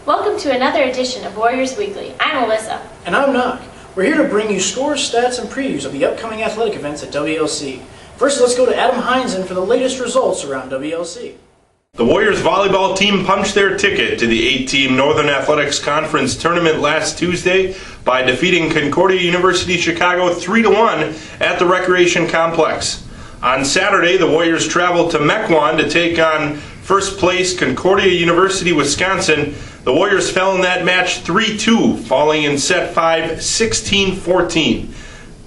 Welcome to another edition of Warriors Weekly. I'm Alyssa. And I'm Nach. We're here to bring you scores, stats, and previews of the upcoming athletic events at WLC. First, let's go to Adam Heinzen for the latest results around WLC. The Warriors volleyball team punched their ticket to the 8-team Northern Athletics Conference tournament last Tuesday by defeating Concordia University Chicago 3-1 at the Recreation Complex. On Saturday, the Warriors traveled to Mequon to take on first place Concordia University Wisconsin. The Warriors fell in that match 3-2, falling in set 5 16-14.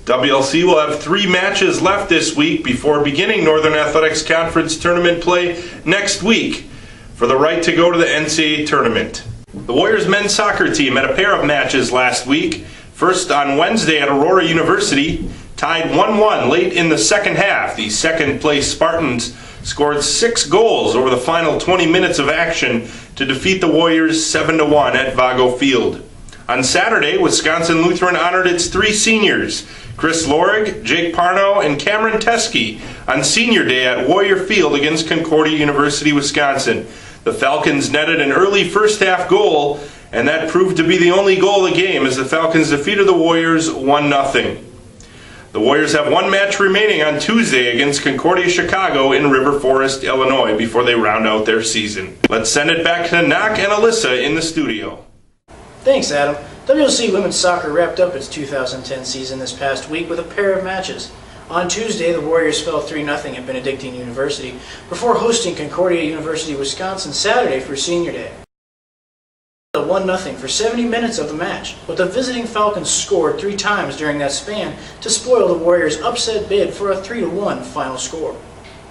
WLC will have 3 matches left this week before beginning Northern Athletics Conference tournament play next week for the right to go to the NCAA tournament. The Warriors men's soccer team had a pair of matches last week. First on Wednesday at Aurora University, tied 1-1 late in the second half. The second place Spartans scored 6 goals over the final 20 minutes of action to defeat the Warriors 7-1 at Vago Field. On Saturday, Wisconsin Lutheran honored its 3 seniors, Chris Lorig, Jake Parno, and Cameron Teskey, on Senior Day at Warrior Field against Concordia University, Wisconsin. The Falcons netted an early first-half goal, and that proved to be the only goal of the game as the Falcons defeated the Warriors 1-0. The Warriors have 1 match remaining on Tuesday against Concordia Chicago in River Forest, Illinois, before they round out their season. Let's send it back to Nach and Alyssa in the studio. Thanks, Adam. WLC Women's Soccer wrapped up its 2010 season this past week with a pair of matches. On Tuesday, the Warriors fell 3-0 at Benedictine University before hosting Concordia University, Wisconsin Saturday for Senior Day. 1-0 for 70 minutes of the match, but the visiting Falcons scored 3 times during that span to spoil the Warriors' upset bid for a 3-1 final score.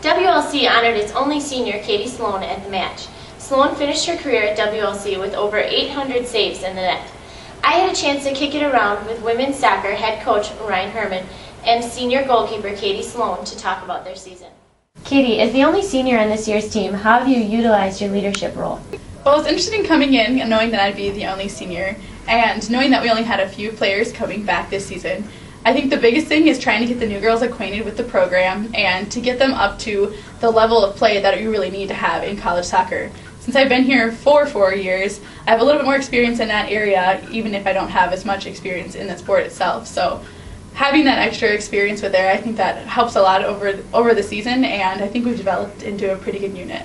WLC honored its only senior, Katie Sloan, at the match. Sloan finished her career at WLC with over 800 saves in the net. I had a chance to kick it around with women's soccer head coach Ryan Herman and senior goalkeeper Katie Sloan to talk about their season. Katie, as the only senior on this year's team, how have you utilized your leadership role? Well, it was interesting coming in and knowing that I'd be the only senior and knowing that we only had a few players coming back this season. I think the biggest thing is trying to get the new girls acquainted with the program and to get them up to the level of play that you really need to have in college soccer. Since I've been here for 4 years, I have a little bit more experience in that area, even if I don't have as much experience in the sport itself. So having that extra experience with there, I think that helps a lot over the season, and I think we've developed into a pretty good unit.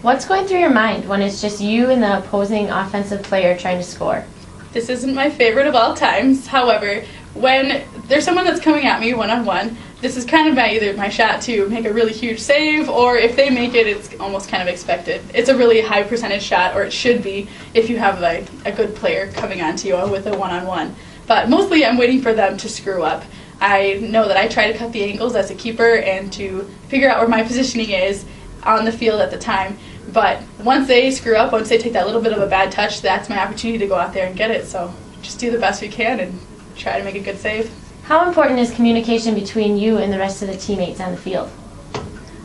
What's going through your mind when it's just you and the opposing offensive player trying to score? This isn't my favorite of all times. However, when there's someone that's coming at me one-on-one, this is kind of either my shot to make a really huge save, or if they make it, it's almost kind of expected. It's a really high percentage shot, or it should be, if you have a good player coming onto you with a one-on-one. But mostly I'm waiting for them to screw up. I know that I try to cut the angles as a keeper and to figure out where my positioning is on the field at the time. But once they screw up, once they take that little bit of a bad touch, that's my opportunity to go out there and get it. So just do the best we can and try to make a good save. How important is communication between you and the rest of the teammates on the field?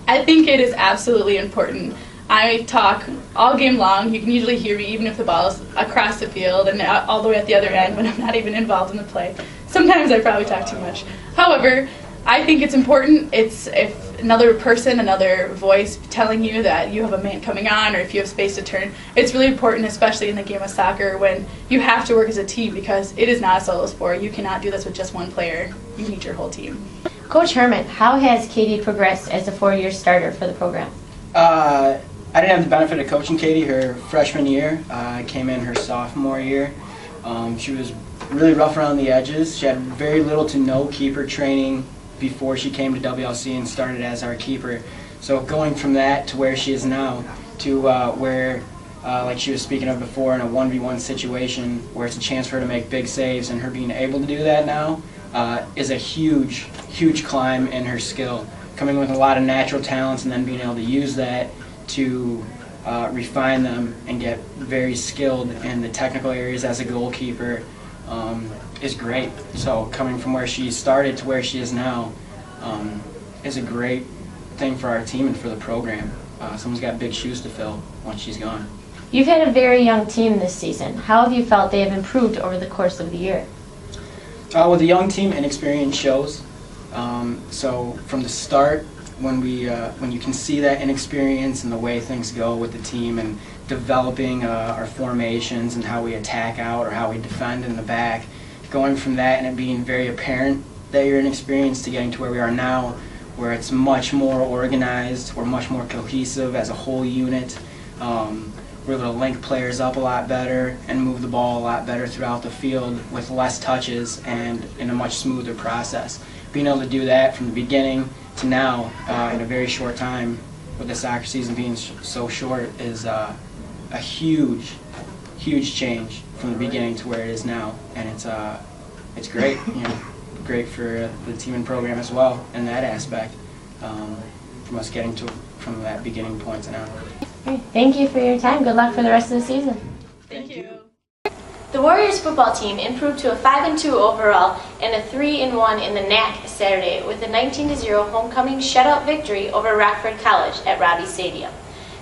I think it is absolutely important. I talk all game long. You can usually hear me even if the ball is across the field and all the way at the other end when I'm not even involved in the play. Sometimes I probably talk too much. However, I think it's important. It's if another person, another voice telling you that you have a man coming on or if you have space to turn. It's really important, especially in the game of soccer, when you have to work as a team because it is not a solo sport. You cannot do this with just one player. You need your whole team. Coach Herman, how has Katie progressed as a 4-year starter for the program? I didn't have the benefit of coaching Katie her freshman year. I came in her sophomore year. She was really rough around the edges. She had very little to no keeper training before she came to WLC and started as our keeper. So going from that to where she is now, to where, like she was speaking of before, in a 1v1 situation where it's a chance for her to make big saves, and her being able to do that now is a huge, huge climb in her skill. Coming with a lot of natural talents and then being able to use that to refine them and get very skilled in the technical areas as a goalkeeper is great. So coming from where she started to where she is now is a great thing for our team and for the program. Someone's got big shoes to fill once she's gone. You've had a very young team this season. How have you felt they have improved over the course of the year? With a young team, inexperience shows. So from the start, when you can see that inexperience and the way things go with the team and developing our formations and how we attack out or how we defend in the back. Going from that and it being very apparent that you're inexperienced to getting to where we are now, where it's much more organized, we're much more cohesive as a whole unit. We're able to link players up a lot better and move the ball a lot better throughout the field with less touches and in a much smoother process. Being able to do that from the beginning to now in a very short time, with the soccer season being so short, is a huge change from the beginning to where it is now, and it's great. Great for the team and program as well in that aspect, from us getting to from that beginning point to now. Thank you for your time. Good luck for the rest of the season. Thank you. The Warriors football team improved to a 5-2 overall and a 3-1 in the NAC Saturday with a 19-0 homecoming shutout victory over Rockford College at Robbie Stadium.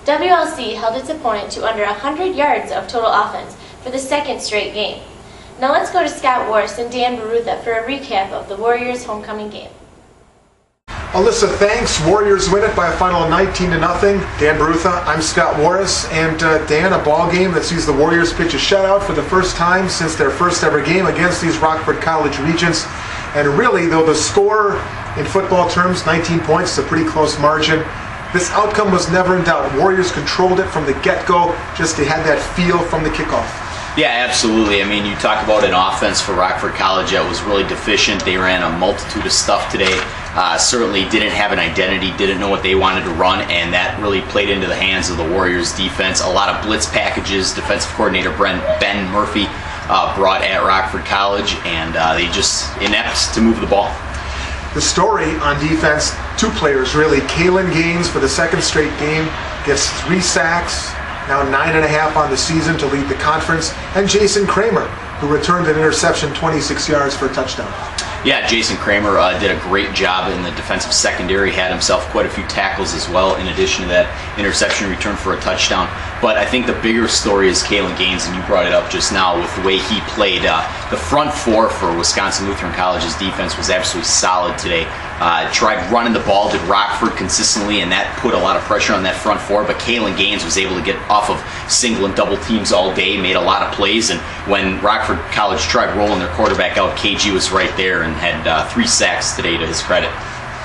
WLC held its opponent to under 100 yards of total offense for the second straight game. Now let's go to Scott Warris and Dan Barutha for a recap of the Warriors' homecoming game. Alyssa, thanks. Warriors win it by a final of 19-0. Dan Barutha, I'm Scott Warris, and Dan, a ball game that sees the Warriors pitch a shutout for the first time since their first ever game against these Rockford College Regents. And really, though the score in football terms, 19 points, is a pretty close margin, this outcome was never in doubt. Warriors controlled it from the get-go, just they had that feel from the kickoff. Yeah, absolutely. I mean, you talk about an offense for Rockford College that was really deficient. They ran a multitude of stuff today. Certainly didn't have an identity, didn't know what they wanted to run, and that really played into the hands of the Warriors defense. A lot of blitz packages. Defensive coordinator Ben Murphy brought at Rockford College, and they just inept to move the ball. The story on defense, two players really. Kalen Gaines for the second straight game gets 3 sacks, now 9.5 on the season to lead the conference, and Jason Kramer, who returned an interception 26 yards for a touchdown. Yeah, Jason Kramer did a great job in the defensive secondary, had himself quite a few tackles as well, in addition to that interception return for a touchdown. But I think the bigger story is Kalen Gaines, and you brought it up just now with the way he played. The front four for Wisconsin Lutheran College's defense was absolutely solid today. Tried running the ball, did Rockford consistently, and that put a lot of pressure on that front four, but Kalen Gaines was able to get off of single and double teams all day, made a lot of plays, and when Rockford College tried rolling their quarterback out, KG was right there and had 3 sacks today to his credit.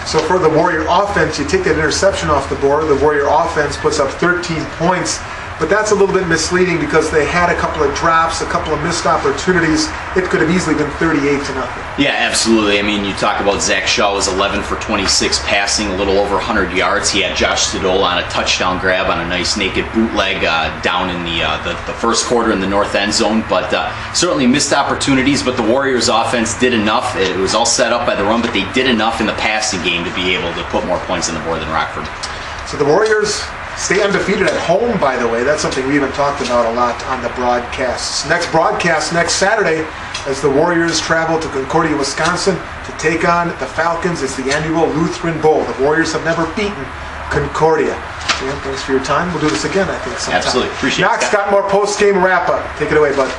So for the Warrior offense, you take that interception off the board, the Warrior offense puts up 13 points, but that's a little bit misleading because they had a couple of drops, a couple of missed opportunities. It could have easily been 38-0. Yeah, absolutely. I mean, you talk about Zach Shaw was 11 for 26 passing, a little over 100 yards. He had Josh Stodola on a touchdown grab on a nice naked bootleg down in the first quarter in the north end zone, but certainly missed opportunities, but the Warriors offense did enough. It was all set up by the run, but they did enough in the passing game to be able to put more points on the board than Rockford. So the Warriors stay undefeated at home, by the way. That's something we haven't talked about a lot on the broadcasts. Next broadcast next Saturday as the Warriors travel to Concordia, Wisconsin to take on the Falcons. It's the annual Lutheran Bowl. The Warriors have never beaten Concordia. Dan, thanks for your time. We'll do this again, I think, sometime. Absolutely. Appreciate it. Knox got more post-game wrap-up. Take it away, bud.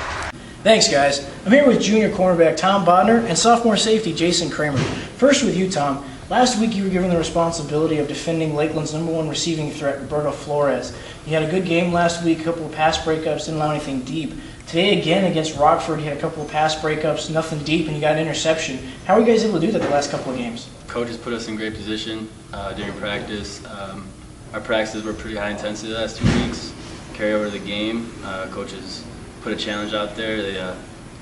Thanks, guys. I'm here with junior cornerback Tom Bodner and sophomore safety Jason Kramer. First with you, Tom. Last week you were given the responsibility of defending Lakeland's #1 receiving threat, Roberto Flores. You had a good game last week, a couple of pass breakups, didn't allow anything deep. Today again against Rockford, you had a couple of pass breakups, nothing deep, and you got an interception. How were you guys able to do that the last couple of games? Coaches put us in great position during practice. Our practices were pretty high intensity the last 2 weeks. Carry over the game. Coaches put a challenge out there. They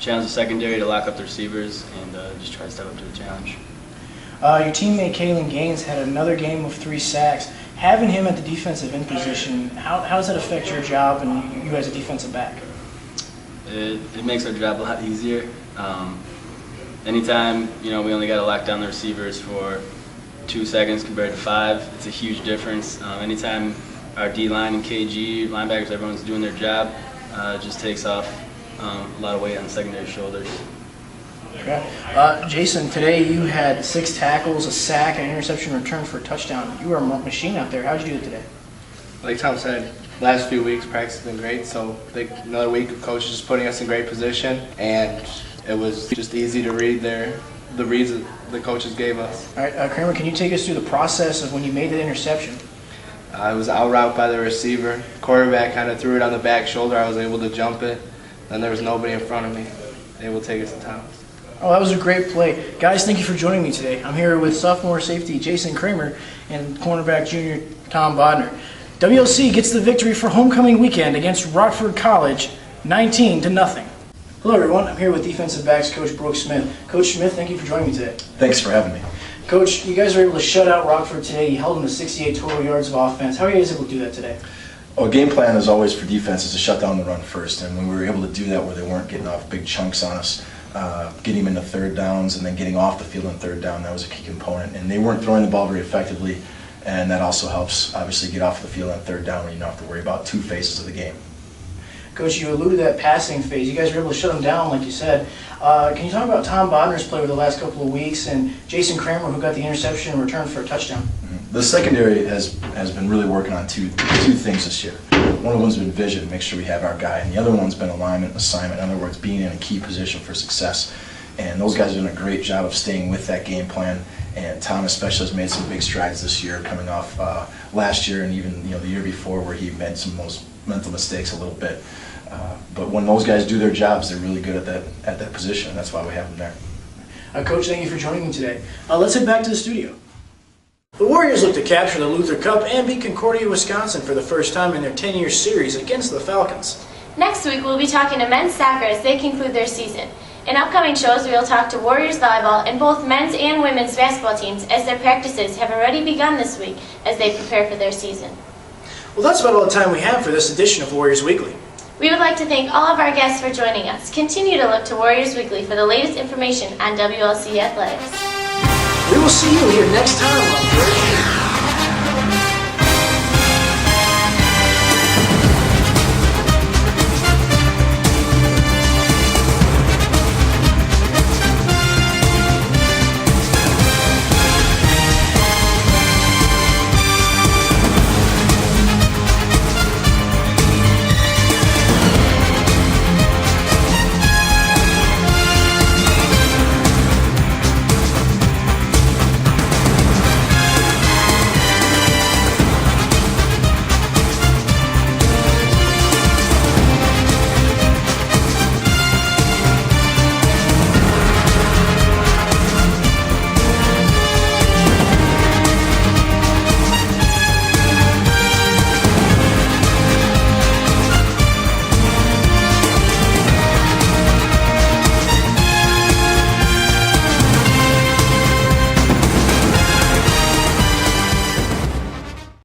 challenged the secondary to lock up the receivers and just try to step up to the challenge. Your teammate Kalen Gaines had another game of 3 sacks. Having him at the defensive end position, how does that affect your job and you as a defensive back? It makes our job a lot easier. Anytime we only got to lock down the receivers for 2 seconds compared to 5, it's a huge difference. Anytime our D-line and KG, linebackers, everyone's doing their job, it just takes off a lot of weight on the secondary shoulders. Okay. Jason, today you had 6 tackles, a sack, and an interception return for a touchdown. You were a machine out there. How did you do it today? Like Tom said, last few weeks practice has been great, so I think another week of coaches just putting us in great position, and it was just easy to read the reads that the coaches gave us. All right, Kramer, can you take us through the process of when you made that interception? I was out route by the receiver. Quarterback kind of threw it on the back shoulder. I was able to jump it. Then there was nobody in front of me able to take us to timeouts. Oh, that was a great play. Guys, thank you for joining me today. I'm here with sophomore safety Jason Kramer and cornerback junior Tom Bodner. WLC gets the victory for homecoming weekend against Rockford College, 19-0. Hello, everyone. I'm here with defensive backs coach Brooke Smith. Coach Smith, thank you for joining me today. Thanks for having me. Coach, you guys were able to shut out Rockford today. You held them to 68 total yards of offense. How are you guys able to do that today? Well, game plan is always for defense is to shut down the run first, and when we were able to do that where they weren't getting off big chunks on us, getting them into third downs and then getting off the field on third down, that was a key component. And they weren't throwing the ball very effectively, and that also helps obviously get off the field on third down when you don't have to worry about two phases of the game. Coach, you alluded to that passing phase. You guys were able to shut them down, like you said. Can you talk about Tom Bodner's play over the last couple of weeks and Jason Kramer, who got the interception and returned for a touchdown? The secondary has been really working on two things this year. One of them's been vision, make sure we have our guy, and the other one's been alignment, assignment, in other words, being in a key position for success. And those guys are doing a great job of staying with that game plan. And Tom especially has made some big strides this year, coming off last year and even the year before, where he made some mental mistakes a little bit. But when those guys do their jobs, they're really good at that position, and that's why we have them there. Coach, thank you for joining me today. Let's head back to the studio. The Warriors look to capture the Luther Cup and beat Concordia, Wisconsin for the first time in their 10-year series against the Falcons. Next week, we'll be talking to men's soccer as they conclude their season. In upcoming shows, we will talk to Warriors volleyball and both men's and women's basketball teams as their practices have already begun this week as they prepare for their season. Well, that's about all the time we have for this edition of Warriors Weekly. We would like to thank all of our guests for joining us. Continue to look to Warriors Weekly for the latest information on WLC athletics. We will see you here next time on Warriors Weekly.